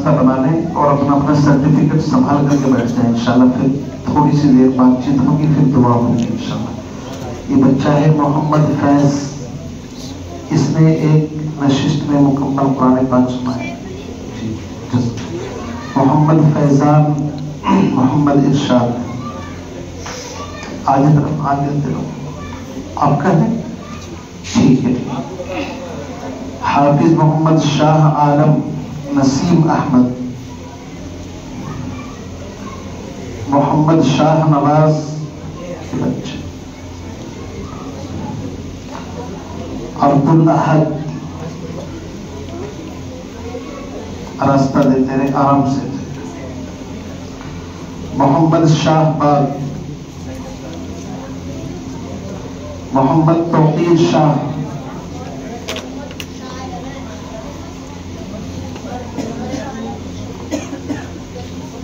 راستہ بنا لیں اور اپنا اپنا سرٹیفکیٹ سنبھال کر کے بیٹھ جائیں انشاءاللہ. پھر تھوڑی سی دیر بات چیت ہوگی، پھر دعا ہوگی انشاءاللہ. یہ بچہ ہے محمد فیض، اس نے ایک نشست میں مکمل قرآن پاک سنا ہے. محمد فیضان محمد ارشاد، آگے طرف آگے دے آپ کا ہے، ٹھیک ہے. حافظ محمد شاہ عالم نسیم احمد، محمد شاہ نواز کے بچے، عبدالاحد، راستہ دیتے رہے آرام سے. محمد شاہ باغ، محمد توقیر شاہ،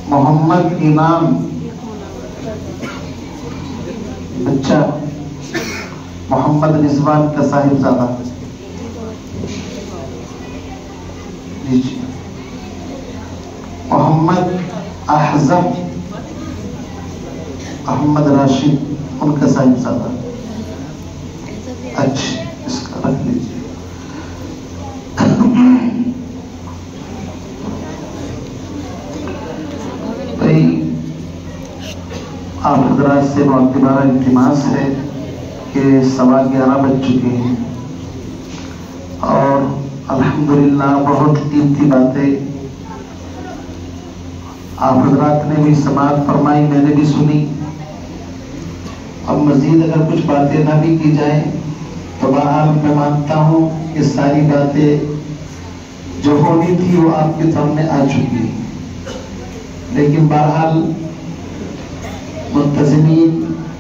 محمد امام بچہ، محمد رضوان کا صاحبزادہ، محمد احزم احمد راشد ان کا صاحبزادہ. اچھا اس کا رکھ لیجیے. آپ حضرات سے معتبرہ التماس ہے کہ 11:15 بج چکے ہیں اور الحمدللہ بہت قیمتی باتیں آپ حضرات نے بھی سماعت فرمائی، میں نے بھی سنی. اب مزید اگر کچھ باتیں نہ بھی کی جائیں تو بہرحال میں مانتا ہوں کہ ساری باتیں جو ہونی تھی وہ آپ کے سامنے آ چکی ہیں. لیکن بہرحال منتظمین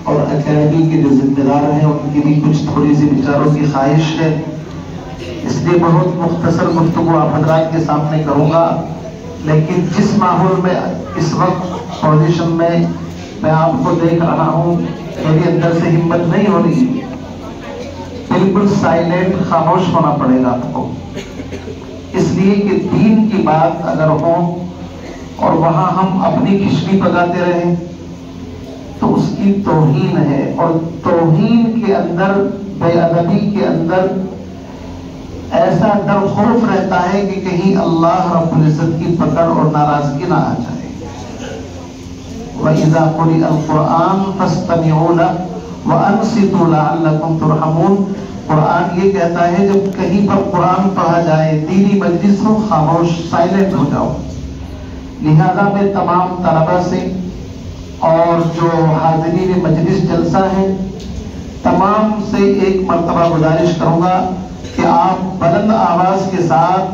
اور اکیڈمی کے جو ذمہ دار ہیں ان کی بھی کچھ تھوڑی سی بیچاروں کی خواہش ہے، اس لیے بہت مختصر گفتگو آپ حضرات کے سامنے کروں گا. لیکن جس ماحول میں اس وقت پوزیشن میں آپ کو دیکھ رہا ہوں، میری اندر سے ہمت نہیں ہو رہی. بالکل سائلنٹ خاموش ہونا پڑے گا آپ کو، اس لیے کہ دین کی بات اگر ہو اور وہاں ہم اپنی کھچڑی پکاتے رہیں تو اس کی توہین ہے. اور توہین کے اندر، بے ادبی کے اندر ایسا ڈر خوف رہتا ہے کہ کہیں اللہ رب العزت کی پکڑ اور ناراضگی نہ آ جائے. وَإِذَا قُرِئَ الْقُرْآنُ فَاسْتَمِعُوا لَهُ وَأَنصِتُوا لَعَلَّكُمْ تُرْحَمُونَ. قرآن یہ کہتا ہے جب کہیں پر قرآن پڑھا جائے، دینی مجلس ہو، خاموش سائلنٹ ہو جاؤ. لہذا میں تمام طلبہ سے اور جو حاضرین مجلس جلسہ ہیں تمام سے ایک مرتبہ گزارش کروں گا کہ آپ بلند آواز کے ساتھ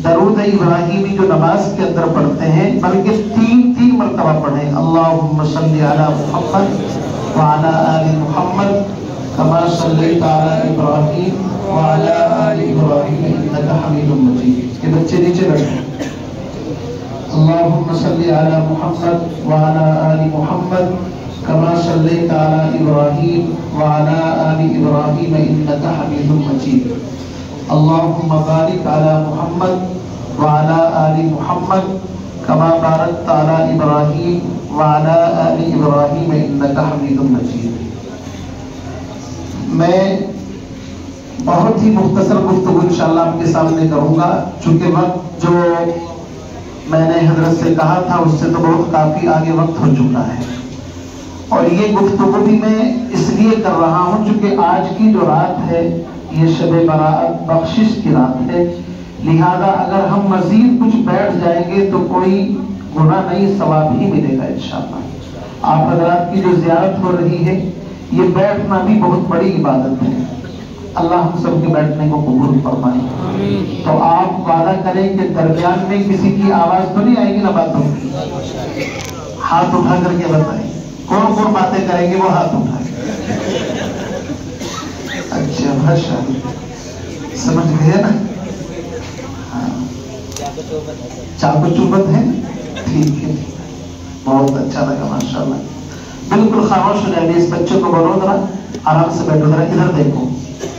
درود ابراہیمی جو نماز کے اندر پڑھتے ہیں بلکہ 3 مرتبہ پڑھیں. اللہم صلی علی محمد وعلی آل محمد کما صلیت علی ابراہیم وعلی آل ابراہیم انک حمید مجید. یہ بچے نیچے بیٹھیں. اللہم صلی علی محمد وعلی آل محمد کما صلیت علی ابراہیم وعلی آل ابراہیم انک حمید مجید. اللہم بارک علی محمد وعلی آل محمد کما بارکت علی ابراہیم وعلی آل ابراہیم انک حمید مجید. میں بہت ہی مختصر گفتگو انشاءاللہ آپ کے سامنے کروں گا، چونکہ وقت جو میں نے حضرت سے کہا تھا اس سے تو بہت کافی آگے وقت ہو چکا ہے. اور یہ گفتگو بھی میں اس لیے کر رہا ہوں چونکہ آج کی جو رات ہے یہ شب براءت بخشش کی رات ہے. لہذا اگر ہم مزید کچھ بیٹھ جائیں گے تو کوئی گناہ نہیں، ثواب ہی ملے گا انشاءاللہ. آپ حضرات کی جو زیارت ہو رہی ہے یہ بیٹھنا بھی بہت بڑی عبادت ہے. اللہ ہم سب کے بیٹھنے کو قبول فرمائے. تو آپ وعدہ کریں کہ درمیان میں کسی کی آواز تو نہیں آئے گی نا باتوں کی؟ ہاتھ اٹھا کر کے بتائیں کون کون باتیں کریں گے، وہ ہاتھ اٹھائیں. اچھا بھاشا سمجھ گئے نا؟ ہاں چاقو چوبت ہے، ٹھیک ہے، بہت اچھا لگا ماشاءاللہ. بالکل خاموش ہو جائے. اس بچے کو بولو ذرا آرام سے بیٹھو، ذرا ادھر دیکھو.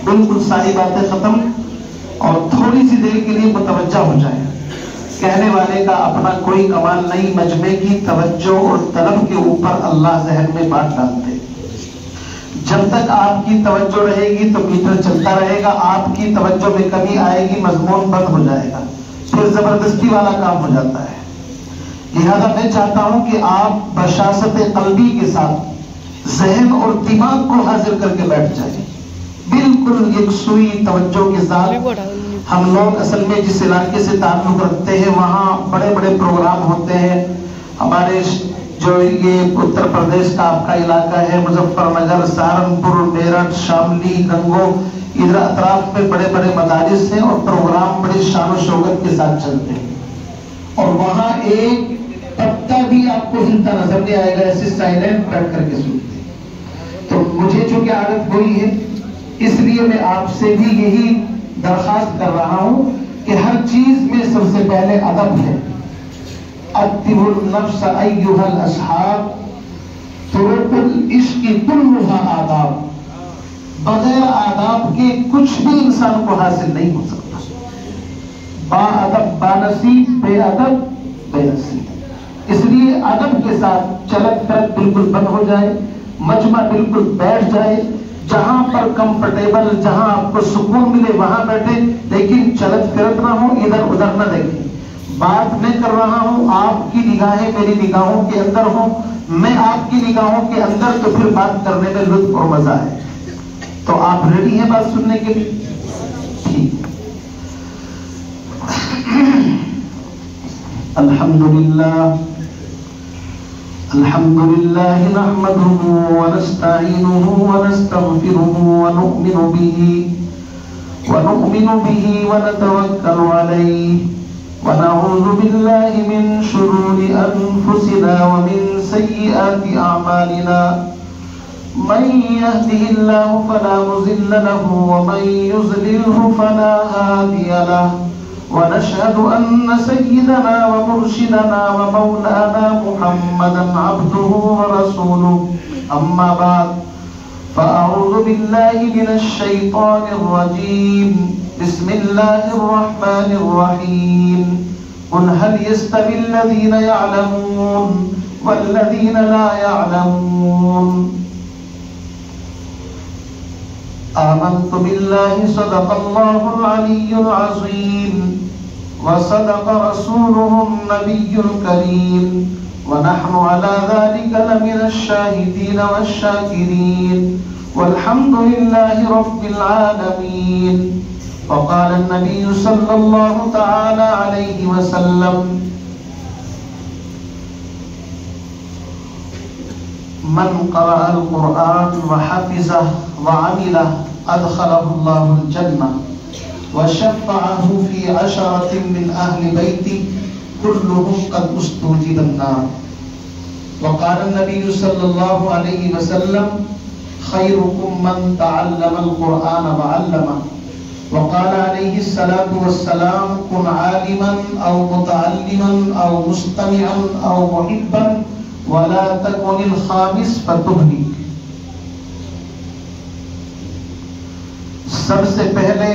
بالکل ساری باتیں ختم اور تھوڑی سی دیر کے لیے متوجہ ہو جائیں. کہنے والے کا اپنا کوئی کمال نہیں، مجمع کی توجہ اور طلب کے اوپر اللہ ذہن میں بات ڈالتے۔ جب تک آپ کی توجہ رہے گی تو میٹر چلتا رہے گا، آپ کی توجہ میں کمی آئے گی مضمون بند ہو جائے گا، پھر زبردستی والا کام ہو جاتا ہے۔ لہذا میں چاہتا ہوں کہ آپ بشاشت قلبی کے ساتھ ذہن اور دماغ کو حاضر کر کے بیٹھ جائیں، بالکل یکسوئی توجہ کے ساتھ۔ ہم لوگ اصل میں جس علاقے سے تعلق رکھتے ہیں وہاں بڑے بڑے پروگرام ہوتے ہیں۔ ہمارے جو یہ اتر پردیش کا آپ کا علاقہ ہے، مظفر نگر، سہارنپور، میرٹھ، شاملی، گنگو، ادھر اطراف میں بڑے بڑے مدارس ہیں اور پروگرام بڑے شان و شوکت کے ساتھ چلتے ہیں، اور وہاں ایک پتا بھی آپ کو ہلتا نظر نہیں آئے گا، ایسے سائلنٹ بیٹھ کر کے سنتے ہیں۔ تو مجھے چونکہ عادت وہی ہے، اس لیے میں آپ سے بھی یہی درخواست کر رہا ہوں کہ ہر چیز میں سب سے پہلے ادب ہے۔ ادب النفس ایھا الاصحاب طرق العشق کلھا آداب، بغیر آداب کے کچھ بھی انسان کو حاصل نہیں ہو سکتا۔ با ادب با نصیب، بے ادب بے نصیب۔ اس لیے ادب کے ساتھ چلت پھرت بالکل بند ہو جائے، مجمع بالکل بیٹھ جائے، جہاں پر کمفرٹیبل، جہاں آپ کو سکون ملے وہاں بیٹھے، لیکن چلت پھرت نہ ہو، ادھر ادھر نہ دیکھیں۔ بات میں کر رہا ہوں، آپ کی نگاہیں میری نگاہوں کے اندر ہوں، میں آپ کی نگاہوں کے اندر، تو پھر بات کرنے میں لطف اور مزہ ہے۔ تو آپ ریڈی ہیں بات سننے کے لیے؟ ٹھیک۔ الحمدللہ الحمدللہ نحمده ونستعینه ونستغفره ونؤمن به ونتوکل علیہ ونعوذ باللہ من شرور انفسنا ومن سیئات اعمالنا من يهده الله فلا مضل له ومن يضلله فلا هادي له ونشهد أن سيدنا ومرشدنا ومولانا محمدا عبده ورسوله أما بعد فأعوذ بالله من الشيطان الرجيم بسم الله الرحمن الرحيم قل هل يستوي الذين يعلمون والذين لا يعلمون آمنت بالله صدق الله العلي العظيم وصدق رسوله النبي الكريم ونحن على ذلك لمن الشاهدين والشاكرين والحمد لله رب العالمين وقال النبي صلى الله تعالى عليه وسلم من قرأ القرآن وحفظه وعمله أدخله الله الجنة وشفعه في 10 من أهل بيته كلهم قد استوجب النار وقال النبي صلى الله عليه وسلم خيركم من تعلم القرآن وعلمه وقال عليه الصلاة والسلام كن عالما أو متعلما أو مستمعا أو محبا ولا تكن الخامس فتهلك۔ سب سے پہلے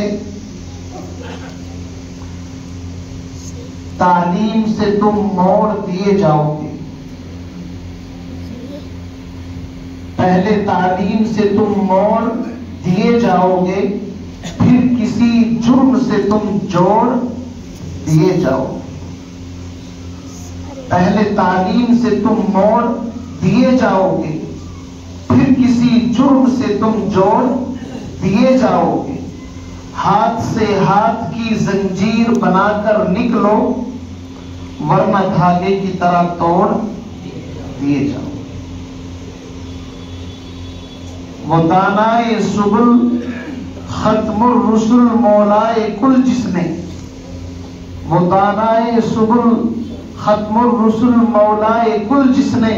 تعلیم سے تم موڑ دیے جاؤ گے، پہلے تعلیم سے تم موڑ دیے جاؤ گے، پھر کسی جرم سے تم جوڑ دیے جاؤ گے۔ پہلے تعلیم سے تم موڑ دیے جاؤ گے، پھر کسی جرم سے تم جوڑ دیے جاؤ گے۔ ہاتھ سے ہاتھ کی زنجیر بنا کر نکلو ورنہ دھاگے کی طرح توڑ دیے جاؤ۔ وہ دانائے سبل ختم الرسل مولائے کل جس نے، وہ دانائے سبل ختم الرسل مولائے کل جس نے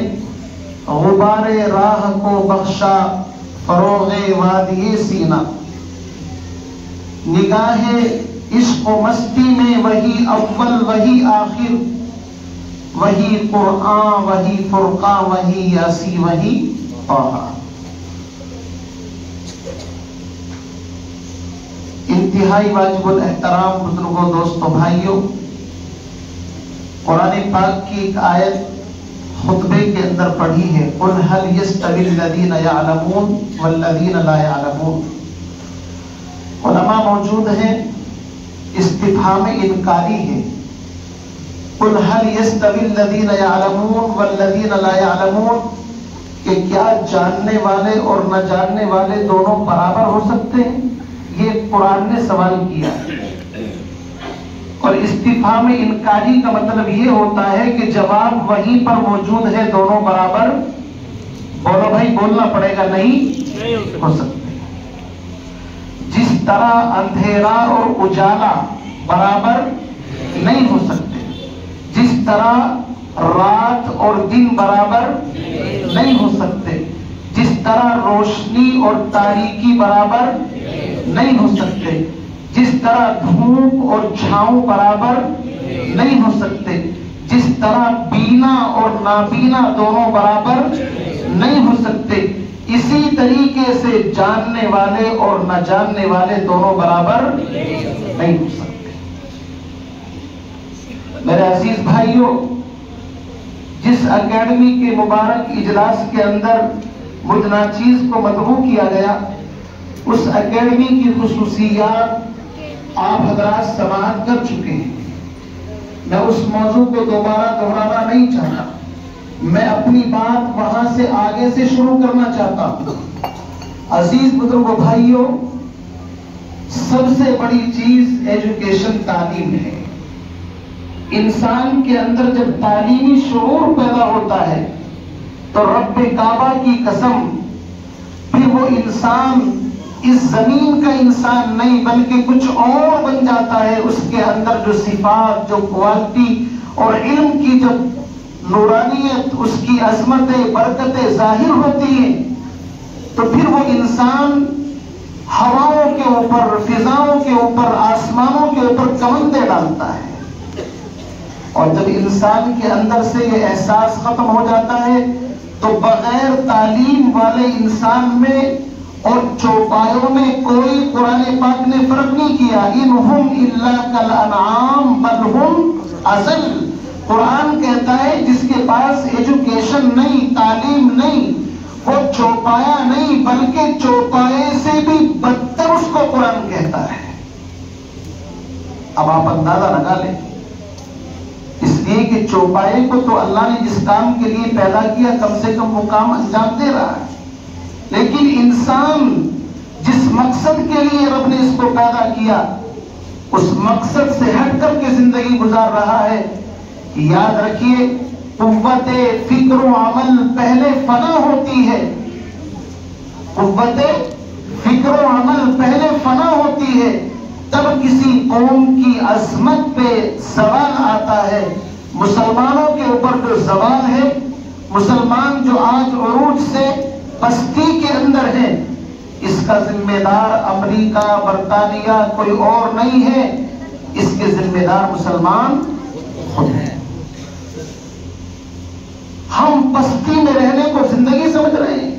غبار راہ کو بخشا فروغ وادی سینہ۔ نگاہ عشق و مستی میں وہی اول وہی آخر، وہی قرآن وہی فرقان وہی یاسی وہی طٰہٰ۔ انتہائی واجب الاحترام بزرگوں، دوستوں، بھائیوں، قرآن پاک کی ایک آیت خطبے کے اندر پڑھی ہے، قُلْ هَلْ يَسْتَوِي الَّذِينَ يَعْلَمُونَ وَالَّذِينَ لَا يَعْلَمُونَ۔ علماء موجود ہیں، استفہام انکاری ہے، قُلْ هَلْ يَسْتَوِي الَّذِينَ يَعْلَمُونَ وَالَّذِينَ لَا يَعْلَمُونَ، کہ کیا جاننے والے اور نہ جاننے والے دونوں برابر ہو سکتے ہیں؟ یہ قرآن نے سوال کیا ہے، اور استفہام انکاری کا مطلب یہ ہوتا ہے کہ جواب وہیں پر موجود ہے، دونوں برابر۔ بولو بھائی، بولنا پڑے گا، نہیں ہو سکتے۔ جس طرح اندھیرا اور اجالا برابر نہیں ہو سکتے، جس طرح رات اور دن برابر نہیں ہو سکتے، جس طرح روشنی اور تاریکی برابر نہیں ہو سکتے، جس طرح دھوپ اور چھاؤں برابر نہیں ہو سکتے، جس طرح بینا اور نابینا دونوں برابر نہیں ہو سکتے، اسی طریقے سے جاننے والے اور نہ جاننے والے دونوں برابر نہیں ہو سکتے۔ میرے عزیز بھائیوں، جس اکیڈمی کے مبارک اجلاس کے اندر مجھ ناچیز کو مدعو کیا گیا، اس اکیڈمی کی خصوصیات آپ حضرات سماعت کر چکے ہیں، میں اس موضوع کو دوبارہ دہرانا نہیں چاہتا، میں اپنی بات وہاں سے آگے سے شروع کرنا چاہتا ہوں۔ عزیز بزرگوں بھائیوں، سب سے بڑی چیز ایجوکیشن، تعلیم ہے۔ انسان کے اندر جب تعلیمی شعور پیدا ہوتا ہے تو رب کعبہ کی قسم پھر وہ انسان اس زمین کا انسان نہیں بلکہ کچھ اور بن جاتا ہے۔ اس کے اندر جو صفات، جو کوالٹی اور علم کی جو نورانیت، اس کی عظمتیں، برکتیں ظاہر ہوتی ہیں، تو پھر وہ انسان ہواؤں کے اوپر، فضاؤں کے اوپر، آسمانوں کے اوپر کمندیں ڈالتا ہے۔ اور جب انسان کے اندر سے یہ احساس ختم ہو جاتا ہے تو بغیر تعلیم والے انسان میں اور چوپایوں میں کوئی، قرآن پاک نے فرق نہیں کیا، انہم الا کالانعام بل ہم اضل۔ قرآن کہتا ہے جس کے پاس ایجوکیشن نہیں، تعلیم نہیں، وہ چوپایا نہیں بلکہ چوپائے سے بھی بدتر اس کو قرآن کہتا ہے۔ اب آپ اندازہ لگا لیں، اس لیے کہ چوپائے کو تو اللہ نے جس کام کے لیے پیدا کیا کم سے کم وہ کام انجام دے رہا ہے، لیکن انسان جس مقصد کے لیے رب نے اس کو پیدا کیا اس مقصد سے ہٹ کر کے زندگی گزار رہا ہے۔ یاد رکھیے، قوت فکر و عمل پہلے فنا ہوتی ہے، قوت فکر و عمل پہلے فنا ہوتی ہے، تب کسی قوم کی عظمت پہ زوال آتا ہے۔ مسلمانوں کے اوپر جو زوال ہے، مسلمان جو آج عروج سے پستی کے اندر ہے، اس کا ذمہ دار امریکہ، برطانیہ کوئی اور نہیں ہے، اس کے ذمہ دار مسلمان خود ہیں۔ ہم پستی میں رہنے کو زندگی سمجھ رہے ہیں،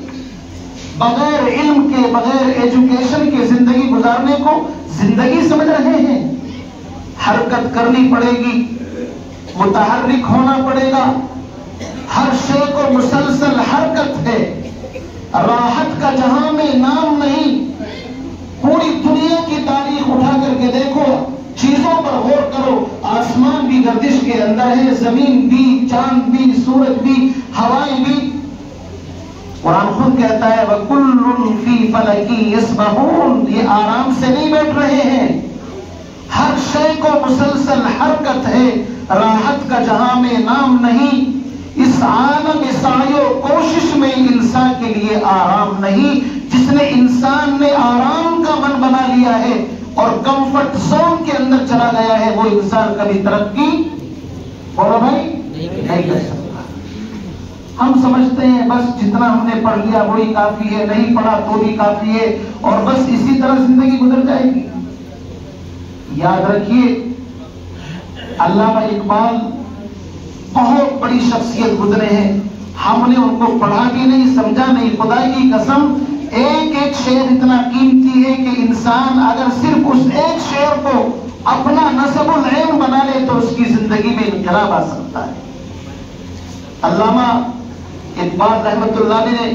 بغیر علم کے، بغیر ایجوکیشن کے زندگی گزارنے کو زندگی سمجھ رہے ہیں۔ حرکت کرنی پڑے گی، متحرک ہونا پڑے گا، ہر شے کو مسلسل حرکت ہے، راحت کا جہاں میں نام نہیں۔ پوری دنیا کی تاریخ اٹھا کر کے دیکھو، چیزوں پر غور کرو، آسمان بھی گردش کے اندر ہے، زمین بھی، چاند بھی، سورج بھی، ہوائیں بھی۔ قرآن خود کہتا ہے وَكُلٌّ فِي فَلَكٍ يَسْبَحُونَ، یہ آرام سے نہیں بیٹھ رہے ہیں، ہر شے کو مسلسل حرکت ہے، راحت کا جہاں میں نام نہیں۔ اس عالم سعی و کوشش میں انسان کے لیے آرام نہیں۔ جس نے انسان نے آرام کا من بنا لیا ہے اور کمفرٹ زون کے اندر چلا گیا ہے، وہ انسان کبھی ترقی بولو بھائی نہیں کر سکتا۔ ہم سمجھتے ہیں بس جتنا ہم نے پڑھ لیا وہی کافی ہے، نہیں پڑھا تو بھی کافی ہے، اور بس اسی طرح زندگی گزر جائے گی۔ یاد رکھیے، علامہ اقبال بہت بڑی شخصیت گزرے ہیں، ہم نے ان کو پڑھا بھی نہیں، سمجھا نہیں۔ خدا کی قسم، ایک ایک شعر اتنا قیمتی ہے کہ انسان اگر صرف اس ایک شعر کو اپنا نسب العین بنا لے تو اس کی زندگی میں انقلاب آ سکتا ہے۔ علامہ اقبال رحمت اللہ علیہ نے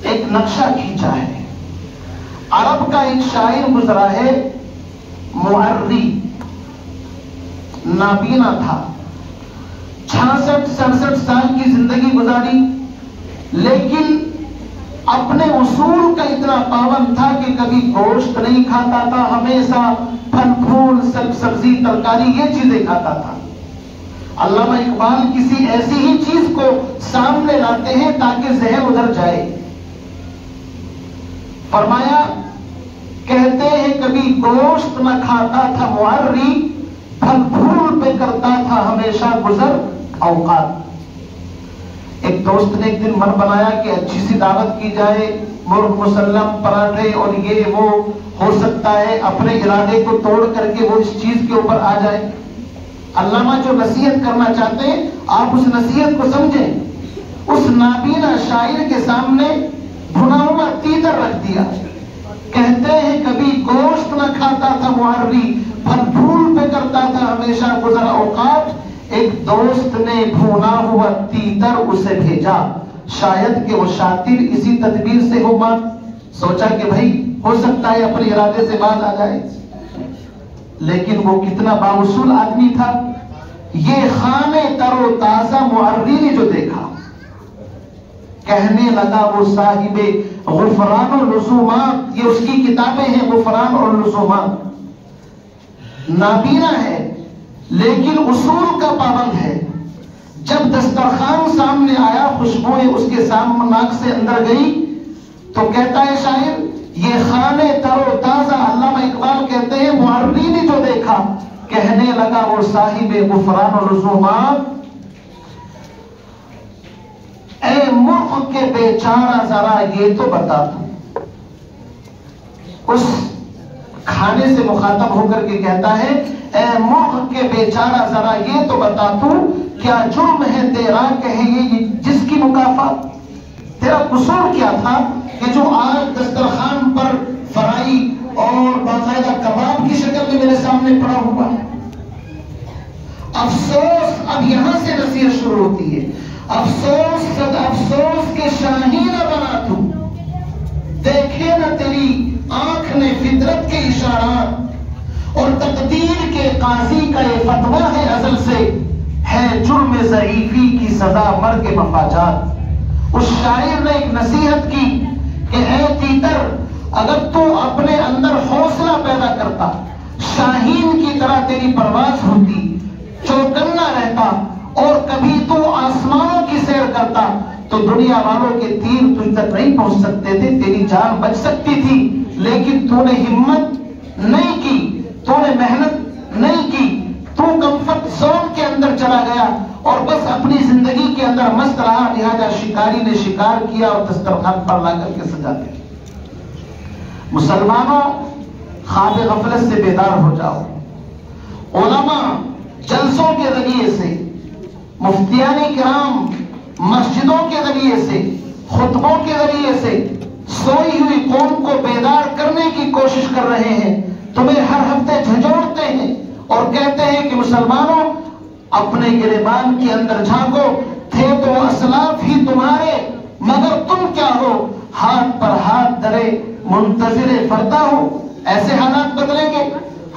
ایک نقشہ کھینچا ہے۔ عرب کا ایک شاعر گزرا ہے، معری، نابینا تھا، 66-67 سال کی زندگی گزاری، لیکن اپنے اصول کا اتنا پابند تھا کہ کبھی گوشت نہیں کھاتا تھا، ہمیشہ پھل پھول سبزی ترکاری یہ چیزیں کھاتا تھا۔ علامہ اقبال کسی ایسی ہی چیز کو سامنے لاتے ہیں تاکہ ذہن ادھر جائے۔ فرمایا، کہتے ہیں کبھی گوشت نہ کھاتا تھا معری، پھل پھول پہ کرتا تھا ہمیشہ گزر اوقات۔ ایک دوست نے ایک دن من بنایا کہ اچھی سی دعوت کی جائے، مرغ مسلم، پراٹھے اور یہ وہ، ہو سکتا ہے اپنے ارادے کو توڑ کر کے وہ اس چیز کے اوپر آ جائے۔ علامہ جو نصیحت کرنا چاہتے ہیں آپ اس نصیحت کو سمجھیں۔ اس نابینا شاعر کے سامنے بھنا ہوا تیتر رکھ دیا۔ کہتے ہیں کبھی گوشت نہ کھاتا تھا معری، پھل پھول پہ کرتا تھا ہمیشہ گزر اوقات۔ ایک دوست نے بھونا ہوا تیتر اسے بھیجا، شاید کہ وہ شاطر اسی تدبیر سے ہو مات۔ سوچا کہ بھائی ہو سکتا ہے اپنے ارادے سے بات آ جائے، لیکن وہ کتنا باوصول آدمی تھا۔ یہ خانے تر و تازہ معری نے جو دیکھا، کہنے لگا وہ صاحب غفران و لزومات، یہ اس کی کتابیں ہیں غفران اور لزومات، نابینا ہے لیکن اصول کا پابند ہے۔ جب دسترخوان سامنے آیا، خوشبوئیں اس کے سامنے ناک سے اندر گئی، تو کہتا ہے شاعر، یہ خانے تر و تازہ، علامہ اقبال کہتے ہیں معری نے جو دیکھا، کہنے لگا وہ صاحب غفران و لزومات، اے مرغ کے بیچارہ ذرا یہ تو بتا تو۔ اس کھانے سے مخاطب ہو کر کے کہتا ہے، اے مرغ کے بیچارہ ذرا یہ تو بتا تو، کیا جرم ہے تیرا کہے یہ جس کی مکافات؟ تیرا قصور کیا تھا کہ جو آج دسترخوان پر فرائی اور باقاعدہ کباب کی شکل میں میرے سامنے پڑا ہوا ہے؟ افسوس، اب یہاں سے نصیحت شروع ہوتی ہے، افسوس صد افسوس کے شاہی نہ بنا تو، دیکھے نہ تیری آنکھ نے فطرت کے اشارات، اور تقدیر کے قاضی کا یہ فتویٰ ہے ازل سے، ہے جرم ضعیفی کی سزا مرگ مفاجات۔ اس شاعر نے ایک نصیحت کی کہ اے تیتر، اگر تو اپنے اندر حوصلہ پیدا کرتا، شاہین کی طرح تیری پرواز ہوتی، چوکنا رہتا اور کبھی تو آسمانوں کی سیر کرتا، تو دنیا والوں کے تیر تجھ تک نہیں پہنچ سکتے تھے، تیری جان بچ سکتی تھی، لیکن تو نے ہمت نہیں کی، تو نے محنت نہیں کی، تو کمفرٹ زون کے اندر چلا گیا اور بس اپنی زندگی کے اندر مست رہا، لہذا شکاری نے شکار کیا اور دسترخوان پر لا کر کے سجا دیا۔ مسلمانوں، خواب غفلت سے بیدار ہو جاؤ۔ علماء جلسوں کے ذریعے سے، مفتیان کرام مسجدوں کے ذریعے سے، خطبوں کے ذریعے سے سوئی ہوئی قوم کو بیدار کرنے کی کوشش کر رہے ہیں، تمہیں ہر ہفتے جھنجھوڑتے ہیں اور کہتے ہیں کہ مسلمانوں اپنے گریبان کے اندر جھانکو، تھے تو اسلاف ہی تمہارے، مگر تم کیا ہو، ہاتھ پر ہاتھ دھرے منتظر فردا ہو۔ ایسے حالات بدلیں گے؟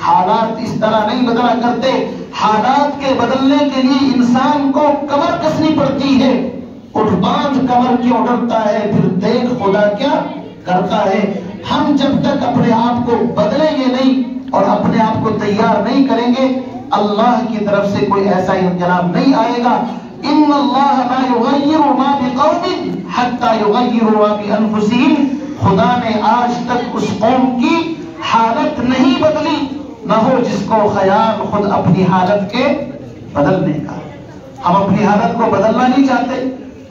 حالات اس طرح نہیں بدلا کرتے۔ حالات کے بدلنے کے لیے انسان کو کمر کسنی پڑتی ہے۔ اٹھ باندھ کمر کیوں ڈرتا ہے، پھر دیکھ خدا کیا کرتا ہے۔ ہم جب تک اپنے آپ کو بدلیں گے نہیں اور اپنے آپ کو تیار نہیں کریں گے، اللہ کی طرف سے کوئی ایسا انقلاب نہیں آئے گا۔ ان اللہ لا یغیر ما بقوم حتی یغیروا ما بانفسہم۔ خدا نے آج تک اس قوم کی حالت نہیں بدلی، نہ ہو جس کو خیال خود اپنی حالت کے بدلنے کا۔ ہم اپنی حالت کو بدلنا نہیں چاہتے،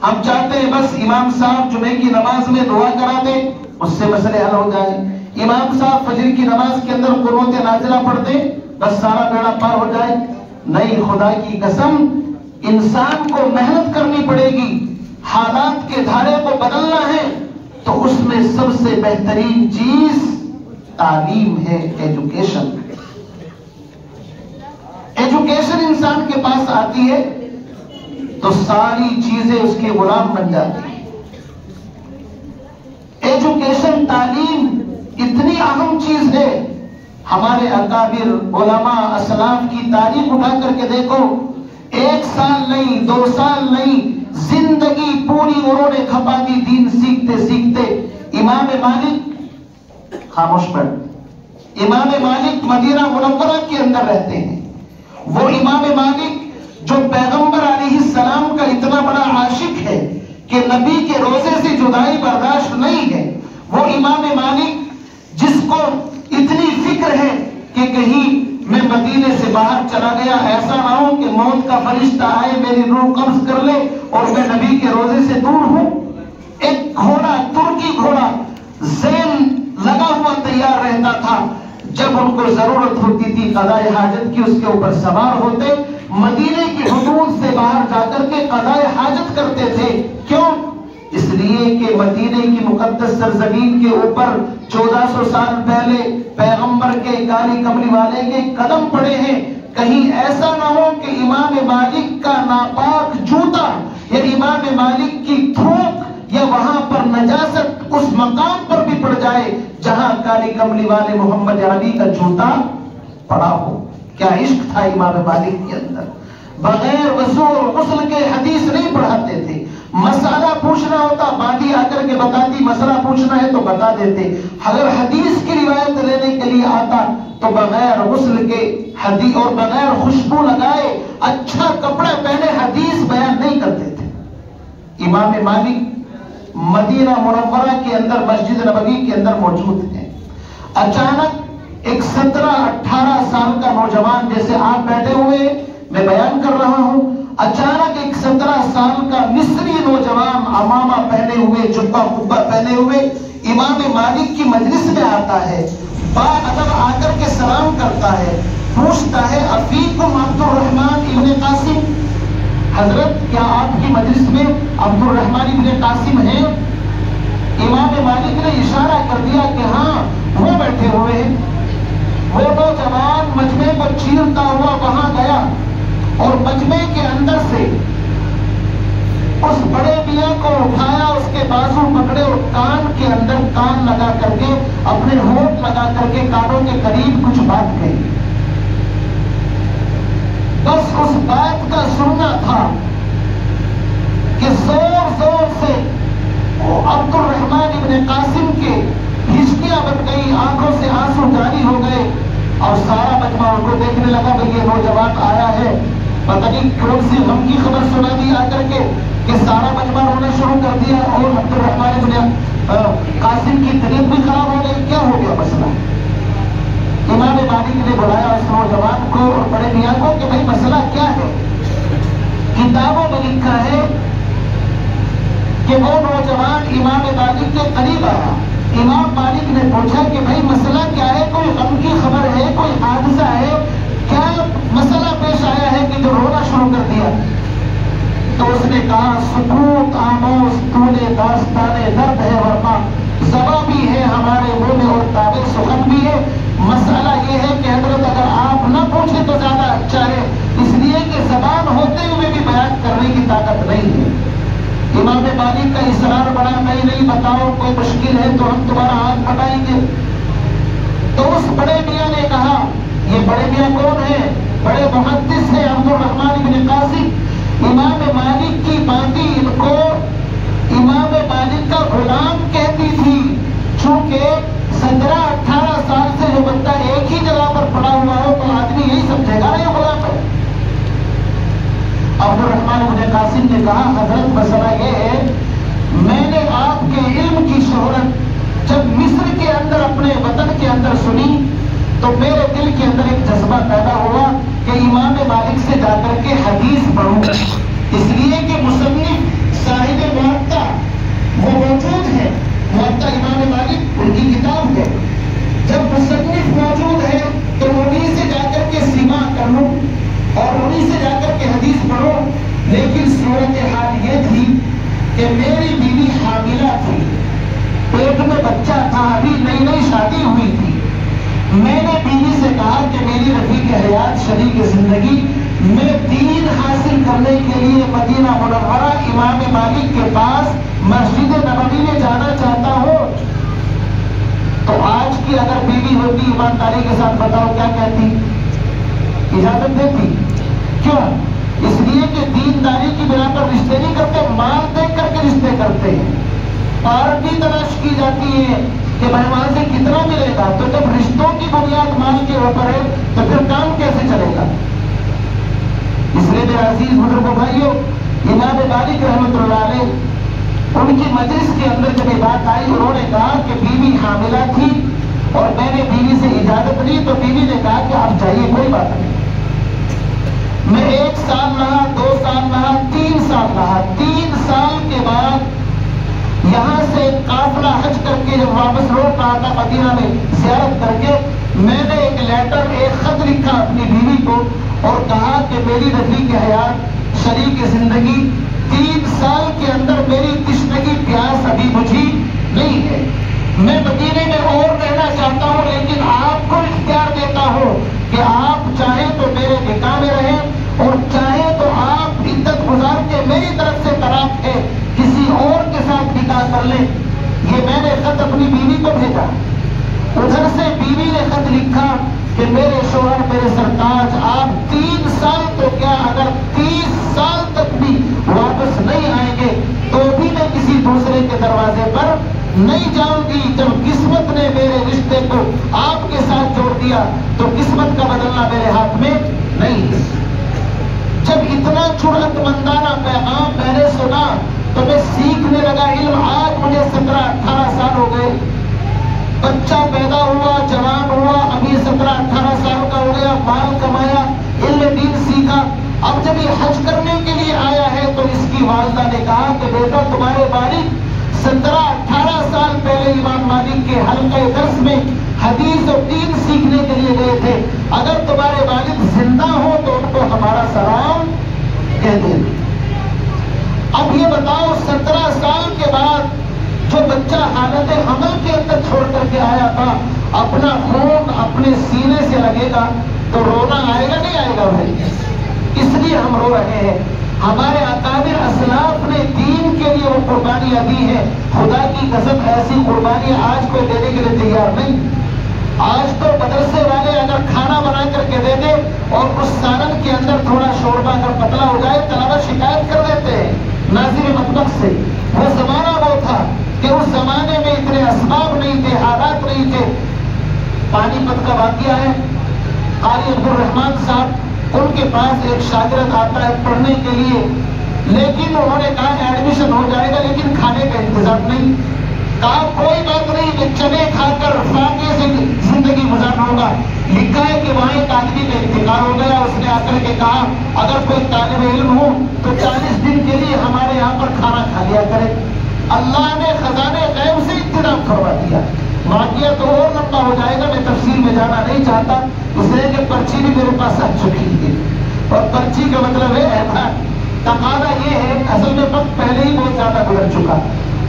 ہم چاہتے ہیں بس امام صاحب جمعے کی نماز میں دعا کرا دیں، اس سے مسئلے حل ہو جائیں۔ امام صاحب فجر کی نماز کے اندر قنوت نازلہ پڑھ دیں، بس سارا بیڑا پار ہو جائے۔ نہیں، خدا کی قسم، انسان کو محنت کرنی پڑے گی۔ حالات کے دھارے کو بدلنا ہے تو اس میں سب سے بہترین چیز تعلیم ہے، ایجوکیشن۔ ایجوکیشن انسان کے پاس آتی ہے تو ساری چیزیں اس کے غلام بن جاتی ہیں. ایجوکیشن تعلیم اتنی اہم چیز ہے. ہمارے اکابر علماء اسلاف کی تاریخ اٹھا کر کے دیکھو، 1 سال نہیں 2 سال نہیں، زندگی پوری انہوں نے کھپا دی دین سیکھتے سیکھتے. امام مالک خاموش پڑھ، امام مالک مدینہ منورہ کے اندر رہتے ہیں. وہ امام مالک جو پیغمبر علیہ السلام کا اتنا بڑا عاشق ہے کہ نبی کے روزے سے جدائی برداشت نہیں ہے. وہ امام مالک جس کو اتنی فکر ہے کہ کہیں میں مدینے سے باہر چلا گیا ایسا نہ ہو کہ موت کا فرشتہ آئے میری روح قبض کر لے اور میں نبی کے روزے سے دور ہوں. ایک گھوڑا، ترکی گھوڑا زین لگا ہوا تیار رہتا تھا. جب ان کو ضرورت ہوتی تھی قضائے حاجت کی، اس کے اوپر سوار ہوتے، مدینے کی حدود سے باہر جا کر کے قضائے حاجت کرتے تھے. کیوں؟ اس لیے کہ مدینے کی مقدس سرزمین کے اوپر 1400 سال پہلے پیغمبر کے کالی کملی والے کے قدم پڑے ہیں. کہیں ایسا نہ ہو کہ امام مالک کا ناپاک جوتا یا امام مالک کی تھوک یا وہاں پر نجاست اس مقام پر بھی پڑ جائے جہاں کالی کملی والے محمد علی کا جوتا پڑا ہو. کیا عشق تھا امام مالک کے اندر. بغیر وضو اور غسل کے حدیث نہیں پڑھاتے تھے. مسئلہ پوچھنا ہوتا باندھی آ کر کے بتاتی، مسئلہ پوچھنا ہے تو بتا دیتے. اگر حدیث کی روایت لینے کے لیے آتا تو بغیر غسل کے حدیث اور بغیر خوشبو لگائے اچھا کپڑا پہنے حدیث بیان نہیں کرتے تھے. امام مالک مدینہ منورہ کے اندر مسجد نبوی کے اندر موجود ہیں. اچانک ایک 17-18 سال کا نوجوان، جیسے آپ بیٹھے ہوئے میں بیان کر رہا ہوں، اچانک ایک 17 سال کا مصری نوجوان عمامہ پہنے ہوئے، جبہ قبہ پہنے ہوئے امام مالک کی مجلس میں آتا ہے. با ادب آ کر کے سلام کرتا ہے، پوچھتا ہے افیکم عبد الرحمن ابن قاسم، حضرت کیا آپ کی مجلس میں عبد الرحمن ابن قاسم ہیں؟ امام مالک نے اشارہ کر دیا کہ ہاں وہ بیٹھے ہوئے ہیں. وہ نوجوان مجمع کو چیرتا ہوا وہاں گیا اور مجمع کے اندر سے اس بڑے میاں کو اٹھایا، اس کے بازو پکڑے اور کان کے اندر کان لگا کر کے اپنے ہونٹ لگا کر کے کانوں کے قریب کچھ بات کہی. بس اس بات کا سننا تھا کہ زور زور سے عبد الرحمن ابن قاسم کے ہچکیاں بن گئی، آنکھوں سے آنسو جاری ہو گئے اور سارا مجمع ان کو دیکھنے لگا کہ یہ نوجوان آیا ہے، پتہ نہیں کون سی غم کی خبر سنا دی آ کر کے کہ سارا مجمع رونا شروع کر دیا اور عبد الرحمن ابن قاسم کی طبیعت بھی خراب ہو گئی. کیا ہو گیا مسئلہ؟ امام مالک نے بلایا اس نوجوان کو اور بڑے میاں کو کہ بھائی مسئلہ کیا ہے؟ کتابوں میں لکھا ہے کہ وہ نوجوان امام مالک کے قریب آیا. امام مالک نے پوچھا کہ بھائی مسئلہ کیا ہے؟ کوئی غم کی خبر ہے؟ کوئی حادثہ ہے؟ کیا مسئلہ پیش آیا ہے کہ جو رونا شروع کر دیا؟ تو اس نے کہا سکوت آموز طول داستان درد ہے ورنہ زباں بھی ہے ہمارے منہ میں اور تابع سخن بھی ہے. مسئلہ یہ ہے کہ حضرت اگر آپ نہ پوچھیں تو زیادہ اچھا ہے، اس لیے کہ زبان ہوتے ہوئے بھی بیان کرنے کی طاقت نہیں ہے. امام مالک کا اصرار بڑا، نہیں بتاؤ کوئی مشکل ہے تو ہم تمہارا ہاتھ پٹائیں گے. تو اس بڑے میاں نے کہا، یہ بڑے میاں کون ہیں؟ بڑے محدث ہیں عبد الرحمن ابن قاسم. امام مالک کی باندی ان کو امام مالک کا غلام کہتی تھی، چونکہ 17-18 سال سے جو بندہ ایک ہی جگہ پر پڑا ہوا ہو تو آدمی یہی سمجھے گا یہ غلام ہے. عبد الرحمن ابن قاسم نے کہا حضرت مسئلہ یہ ہے، میں نے آپ کے علم کی شہرت جب مصر کے اندر اپنے وطن کے اندر سنی تو میرے دل کے اندر ایک جذبہ پیدا ہوا کہ امام مالک سے جا کر کے حدیث پڑھوں، اس لیے کہ مصنف صاحب موطا وہ موجود ہے. موطا امام مالک ان کی کتاب ہے. جب مصنف موجود ہے تو انہیں سے جا کر کے سماع کر لوں اور انہیں سے جا کر کے حدیث پڑھو. لیکن صورتحال یہ تھی کہ میری بیوی حاملہ تھی، پیٹ میں بچہ تھا، ابھی نئی نئی شادی ہوئی تھی. میں نے بیوی سے کہا کہ میری رفیق حیات شریک زندگی میں دین حاصل کرنے کے لیے مدینہ منورہ امام مالک کے پاس مسجد نبوی میں جانا چاہتا ہوں، تو آج کی اگر بیوی ہوتی ایمانداری کے ساتھ بتاؤ کیا کہتی؟ اجازت دیتی؟ کیوں؟ اس لیے کہ دینداری کی بنا پر رشتے نہیں کرتے، مال دیکھ کر کے رشتے کرتے ہیں۔ پارٹی تلاش کی جاتی ہے کہ بھائی وہاں سے کتنا ملے گا، تو جب رشتوں کی بنیاد مال کے اوپر ہے تو پھر کام کیسے چلے گا؟ اس لیے میرے عزیز بزرگوں بھائیوں، امام مالک رحمۃ اللہ علیہ ان کی مجلس کے اندر جب یہ بات آئی، انہوں نے کہا کہ بیوی حاملہ تھی اور میں نے بیوی سے اجازت لی، تو بیوی نے کہا کہ آپ جائیے، کوئی بات نہیں۔ میں 1 سال رہا، 2 سال رہا، 3 سال رہا۔ 3 سال کے بعد یہاں سے قافلہ حج کر کے جب واپس لوٹ رہا تھا مدینہ میں زیارت کر کے، میں نے ایک لیٹر، ایک خط لکھا اپنی بیوی کو اور کہا کہ میری رفیق حیات، شریک زندگی، 3 سال کے اندر میری تشنگی پیاس ابھی بجھی نہیں ہے، میں مدینے میں اور رہنا چاہتا ہوں، لیکن آپ کو اختیار دیتا ہوں کہ آپ چاہیں تو میرے نکاح میں رہیں اور چاہیں تو آپ عدت گزار کے میری طرف سے طلاق ہے کسی اور کے ساتھ نکاح کر لیں۔ یہ میں نے خط اپنی بیوی کو بھیجا، ادھر سے بیوی نے خط لکھا کہ میرے شوہر، میرے سرتاج، آپ 3 سال تو کیا اگر 30 سال تک بھی واپس نہیں آئیں گے تو بھی میں کسی دوسرے کے دروازے پر نہیں جاؤں گی۔ جب قسمت نے میرے رشتے کو آپ کے ساتھ جوڑ دیا تو قسمت کا بدلنا میرے ہاتھ میں نہیں ہے۔ جب اتنا جرأت مندانہ پیغام میں نے سنا تو میں سیکھنے لگا علم۔ آج مجھے 17-18 سال ہو گئے، بچہ پیدا ہوا، جوان ہوا، ابھی 17-18 سال کا ہو گیا، مال کمایا، علم دین سیکھا۔ اب جب یہ حج کرنے کے لیے آیا ہے تو اس کی والدہ نے کہا کہ بیٹا تمہارے والد 17-18 سال پہلے امام مالک کے حلقہ درس میں حدیث اور دین سیکھنے کے لیے گئے تھے، اگر تمہارے والد زندہ ہو تو ان کو ہمارا سلام کہہ دیں۔ اب یہ بتاؤ 17 سال کے بعد جو بچہ حالت حمل کے اندر چھوڑ کر کے آیا تھا، اپنا خون اپنے سینے سے لگے گا تو رونا آئے گا نہیں آئے گا بھائی؟ اس لیے ہم رو رہے ہیں۔ ہمارے اکابر اسلاف نے دین کے لیے وہ قربانیاں دی ہیں، خدا کی قسم ایسی قربانیاں آج کوئی دینے کے لیے تیار نہیں۔ آج تو مدرسے والے اگر کھانا بنا کر کے دے دے اور اس سالن کے اندر تھوڑا شوربہ اگر پتلا ہو جائے، طلبہ شکایت کر دیتے ہیں ناظر مطبخ سے۔ وہ زمانہ وہ تھا کہ اس زمانے میں اتنے اسباب نہیں تھے، حالات نہیں تھے۔ پانی پت کا واقعہ ہے، قاری عبد الرحمان صاحب، ان کے پاس ایک شاگرد آتا ہے پڑھنے کے لیے، لیکن انہوں نے کہا ایڈمیشن ہو جائے گا لیکن کھانے کا انتظام نہیں۔ کہا کوئی بات نہیں کہ چنے کھا کر فاقے سے زندگی گزارنا ہوگا۔ لکھا ہے کہ وہاں ایک آدمی کا انتقال ہو گیا، اس نے آ کر کے کہا اگر کوئی طالب علم ہو تو 40 دن کے لیے ہمارے یہاں پر کھانا کھا لیا کرے۔ اللہ نے خزانے غیب سے انتظام کروا دیا۔ واقعہ تو اور لمبا ہو جائے گا، میں تفصیل میں جانا نہیں چاہتا، اس لیے کہ پرچی بھی میرے پاس آ چکی ہے اور پرچی کا مطلب ہے اعتراض۔ تقاضا یہ ہے، اصل میں وقت پہلے ہی بہت زیادہ گزر چکا،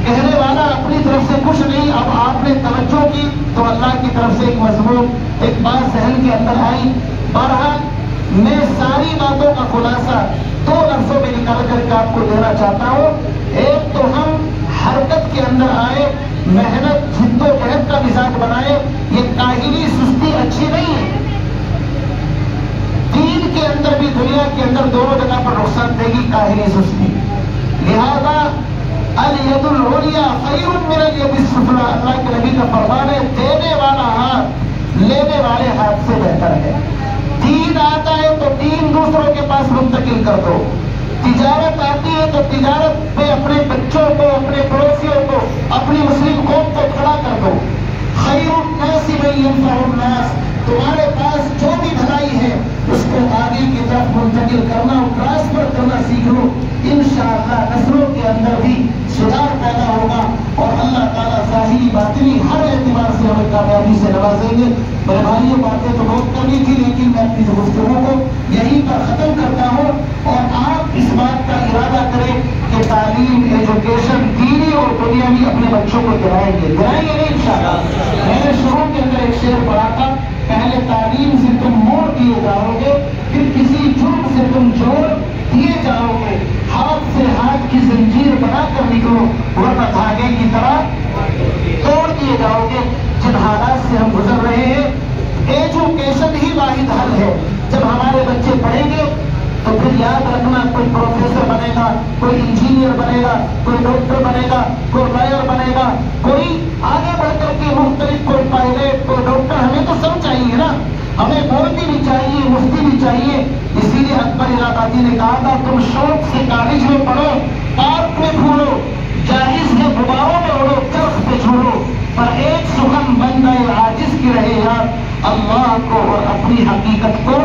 کہنے والا اپنی طرف سے کچھ نہیں، اب آپ نے توجہ کی تو اللہ کی طرف سے ایک مضمون، ایک بات ذہن کے اندر آئی۔ بہرحال میں ساری باتوں کا خلاصہ 2 لفظوں میں نکال کر کے آپ کو دینا چاہتا ہوں۔ ایک تو ہم حرکت کے اندر آئے، محنت جد و جہد کا مزاج بنائے، یہ کاہلی سستی اچھی نہیں ہے۔ دین کے اندر بھی دنیا کے اندر دونوں جگہ پر نقصان دے گی کاہلی سستی، لہذا الید العلیٰ خیر من الید السفلیٰ، اللہ کے نبی کا فرمان ہے دینے والا ہاتھ لینے والے ہاتھ سے بہتر ہے۔ دین آتا ہے تو دین دوسروں کے پاس منتقل کر دو، تجارت آتی ہے تو تجارت میں اپنے بچوں کو، اپنے پڑوسیوں کو، اپنی مسلم قوم کو کھڑا کر دو۔ خیر الناس من ينفع الناس، تمہارے پاس جو بھی بھلائی ہے اس کو آگے کی طرف منتقل کرنا اور ٹرانسفر کرنا سیکھ لو، انشاءاللہ نسلوں کے اندر بھی سدھار پیدا ہوگا اور اللہ تعالیٰ ظاہری باطنی ہر اعتبار سے ہمیں کامیابی سے نوازیں گے۔ میرے بھائیوں، باتیں تو بہت کرنی تھی لیکن میں اپنی گفتگو کو یہیں پر ختم کرتا ہوں اور آپ اس بات کا ارادہ کریں کہ تعلیم، ایجوکیشن دینی اور دنیاوی اپنے بچوں کو دلائیں گے نہیں انشاءاللہ۔ میں نے شروع کے اندر ایک شعر پڑھا تھا، پہلے تعلیم سے تم موڑ دیے جاؤ گے، پھر کسی جرم سے ورنہ دھاگے کی طرح توڑ دیے جاؤ گے۔ جن حالات سے ہم گزر رہے ہیں، ایجوکیشن ہی واحد حل ہے۔ جب ہمارے بچے پڑھیں گے تو پھر یاد رکھنا، کوئی پروفیسر بنے گا، کوئی انجینئر بنے گا، کوئی ڈاکٹر بنے گا، کوئی لائر بنے گا، کوئی آگے بڑھ کر کے مختلف، کوئی پائلٹ، کوئی ڈاکٹر۔ ہمیں تو سب چاہیے نا، ہمیں مولوی بھی چاہیے، مفتی بھی چاہیے۔ اسی لیے اکبر الہٰبادی نے کہا تھا، تم شوق سے کالج میں پڑھو، پارک میں پھولو، جاہز کے غباروں میں اڑو، چرخ پہ جھولو، پر ایک سخن بن گئے عاجز کی رہے یاد، اللہ کو اور اپنی حقیقت کو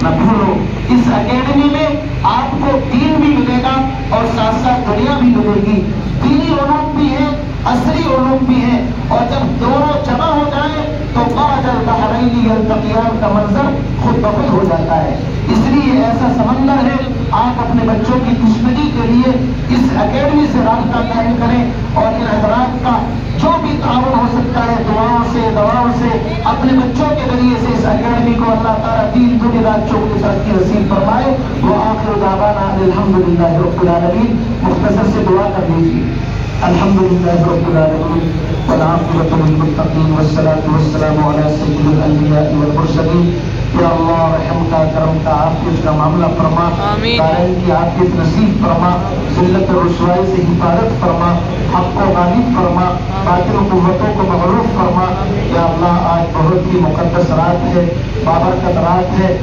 نہ بھولو۔ اس اکیڈمی میں آپ کو دین بھی ملے گا اور ساتھ ساتھ دنیا بھی ملے گی۔ دینی علوم بھی ہے، عصری علوم بھی ہے، اور جب دونوں جمع ہو جائیں تو مرج البحرین یلتقیان کا منظر خود بخود ہو جاتا ہے۔ اس لیے ایسا سمندر ہے، آپ اپنے بچوں کی کشمکش کے لیے اس اکیڈمی سے رابطہ قائم کریں، اور ان حضرات کا جو بھی تعاون ہو سکتا ہے دعاؤں سے، دواؤں سے، اپنے بچوں کے ذریعے سے اس اکیڈمی کو اللہ تعالیٰ دین دنیا رات چوک ترقی نصیب فرمائے۔ وآخر دعوانا الحمدللہ رب العالمین۔ مختصر سے دعا کر لیجیے۔ الحمدللہ رب العالمین والعاقبۃ للمتقین والصلاۃ والسلام علی سید الانبیاء والمرسلین۔ یا اللہ رحم کا، کرم کا، عافیت کا معاملہ فرما، دارین کی عافیت نصیب فرما، ذلت و رسوائی سے حفاظت فرما، حق کو غالب فرما، باطل قوتوں کو مغلوب فرما۔ یا اللہ آج بہت ہی مقدس رات ہے، بابرکت رات ہے،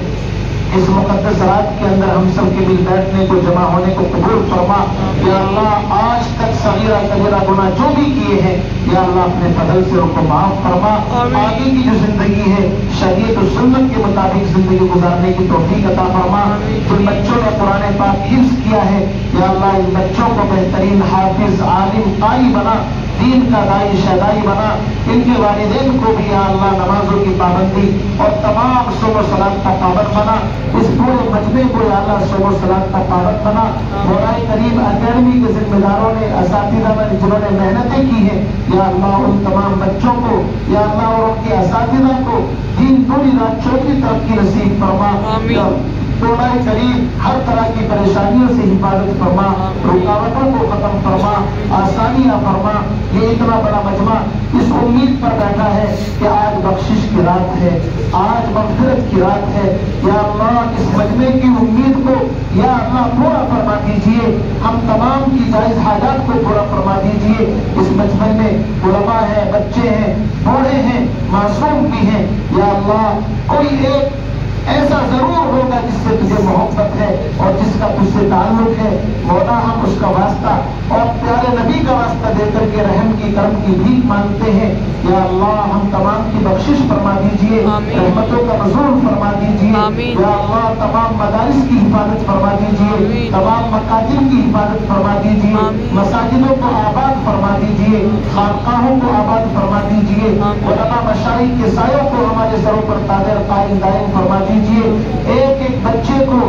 اس مقدس رات کے اندر ہم سب کے مل بیٹھنے کو، جمع ہونے کو قبول فرما۔ یا اللہ آج تک صغیرہ کبیرہ گناہ جو بھی کیے ہیں، یا اللہ اپنے فضل سے ان کو معاف فرما۔ آگے کی جو زندگی ہے شریعت و سنت کے مطابق زندگی گزارنے کی توفیق عطا فرما۔ جن بچوں نے قرآن پاک حفظ کیا ہے، یا اللہ ان بچوں کو بہترین حافظ، عالم، قاری بنا، دین کا دائی شہدائی بنا۔ ان کے والدین کو بھی یا اللہ نمازوں کی پابندی اور تمام صوم و صلات کا پابند بنا۔ اس پورے مجمع کو یا اللہ صوم و صلات کا پابند بنا۔ مولانا کریم اکیڈمی کے ذمہ داروں نے، اساتذہ نے جنہوں نے محنتیں کی ہیں، یا اللہ ان تمام بچوں کو، یا اللہ اور ان کے اساتذہ کو دین پوری رات چوکی ترقی نصیب فرما۔ مولانا کریم ہر طرح کی پریشانیوں سے حفاظت فرما، رکاوٹوں کو ختم فرما، آسانیاں فرما۔ یہ اتنا بڑا مجمع اس امید پر بیٹھا ہے کہ آج بخشش کی رات ہے، آج مغفرت کی رات ہے۔ یا اللہ اس مجمع کی امید کو یا اللہ پورا فرما دیجئے، ہم تمام کی جائز حاجات کو پورا فرما دیجئے۔ اس مجمع میں علماء ہیں، بچے ہیں، بوڑھے ہیں، معصوم بھی ہیں۔ یا اللہ کوئی ایک ایسا ضرور ہوگا جس سے تجھے محبت ہے اور جس کا تجھ سے تعلق ہے، مولا ہم اس کا واسطہ اور پیارے نبی کا واسطہ دے کر کے رحم کی، کرم کی بھیک مانگتے ہیں۔ یا اللہ ہم تمام کی بخشش فرما دیجئے، رحمتوں کا نزول فرما دیجئے۔ یا اللہ تمام مدارس کی حفاظت فرما دیجئے، تمام مکاتب کی حفاظت فرما دیجئے، مساجدوں کو آباد فرما دیجئے، خانقاہوں کو آباد فرما دیجئے، علماء مشائخ کے سایوں کو ہمارے سروں پر تاج قائم دائم فرما دیجئے۔ ایک ایک بچے کو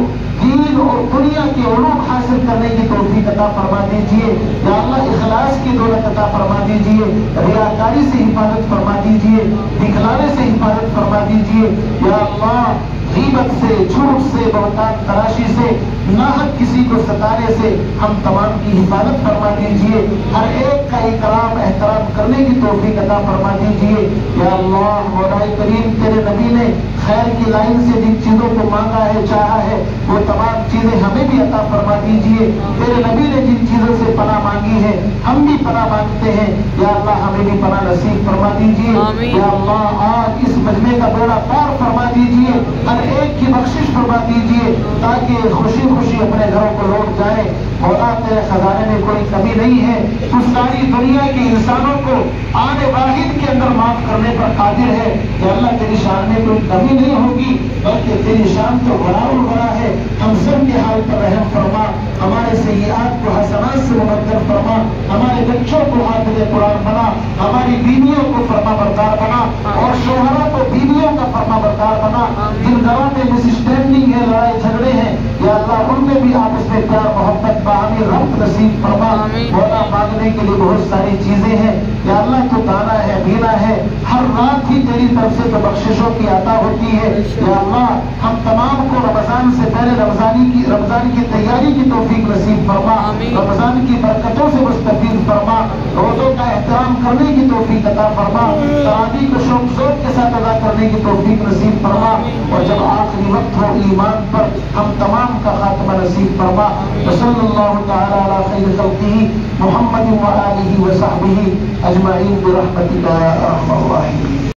دین اور دنیا کے علوم حاصل کرنے کی توفیق عطا فرما دیجئے۔ یا اللہ اخلاص کی دولت عطا فرما دیجئے، ریاکاری سے حفاظت فرما دیجئے، دکھلانے سے حفاظت فرما دیجئے۔ یا اللہ غیبت سے، جھوٹ سے، بہتان تراشی سے، ناحق کسی کو ستانے سے ہم تمام کی حفاظت فرما دیجئے۔ ہر ایک کا اکرام احترام کرنے کی توفیق عطا فرما دیجئے۔ یا اللہ مولا کریم تیرے نبی نے خیر کی لائن سے جن چیزوں کو مانگا ہے، چاہا ہے، وہ تمام چیزیں ہمیں بھی عطا فرما دیجئے۔ تیرے نبی نے جن چیزوں سے پناہ مانگی ہے، ہم بھی پناہ مانگتے ہیں۔ یا اللہ ہمیں بھی پناہ نصیب فرما دیجئے۔ یا اللہ آج اس مجمع کا بیڑا پار فرما دیجئے، ہر ایک کی بخشش فرما دیجئے، تاکہ خوشی خوشی اپنے گھروں کو لوٹ جائیں۔ مولا تیرے خزانے میں کوئی کمی نہیں ہے، تو ساری دنیا کے انسانوں کو آنے واحد کے اندر معاف کرنے پر قادر ہے۔ یا اللہ تیری شان میں کوئی کمی نہیں ہوگی، بلکہ تیری شان تو بڑا بڑا ہے۔ ہم سب کے حال پر رحم فرما، ہمارے سیئات کو حسنات سے مبدل فرما، ہمارے بچوں کو حافظ قرآن بنا، ہماری بیویوں کو فرما بردار بنا، اور شوہروں کو بیویوں کا فرما بردار بنا۔ جن گھروں میں مس اسٹینڈنگ ہے، لڑائی جھگڑے ہیں، یا اللہ ان میں بھی آپس میں پیار محبت باہمی ربط نصیب فرما۔ مولا مانگنے کے لیے بہت ساری چیزیں ہیں، یا اللہ تو دانا ہے، بینا ہے، ہر رات ہی تیری طرف سے تو بخششوں کی عطا ہوتی ہے. یا اللہ ہم تمام کو رمضان سے پہلے رمضان کی تیاری کی توفیق نصیب فرما, رمضان کی برکتوں سے مستفید فرما, روزوں کا احترام کرنے کی توفیق عطا فرما, تراویح کو شوق ذوق کے ساتھ ادا کرنے کی توفیق نصیب فرما, اور جب آخری وقت ہو ایمان پر ہم تمام کا خاتمہ نصیب فرما. وصلی اللہ تعالی علی خیر خلقہ محمد وآلہ وصحبہ اجمعین برحمتک یا ارحم الراحمین.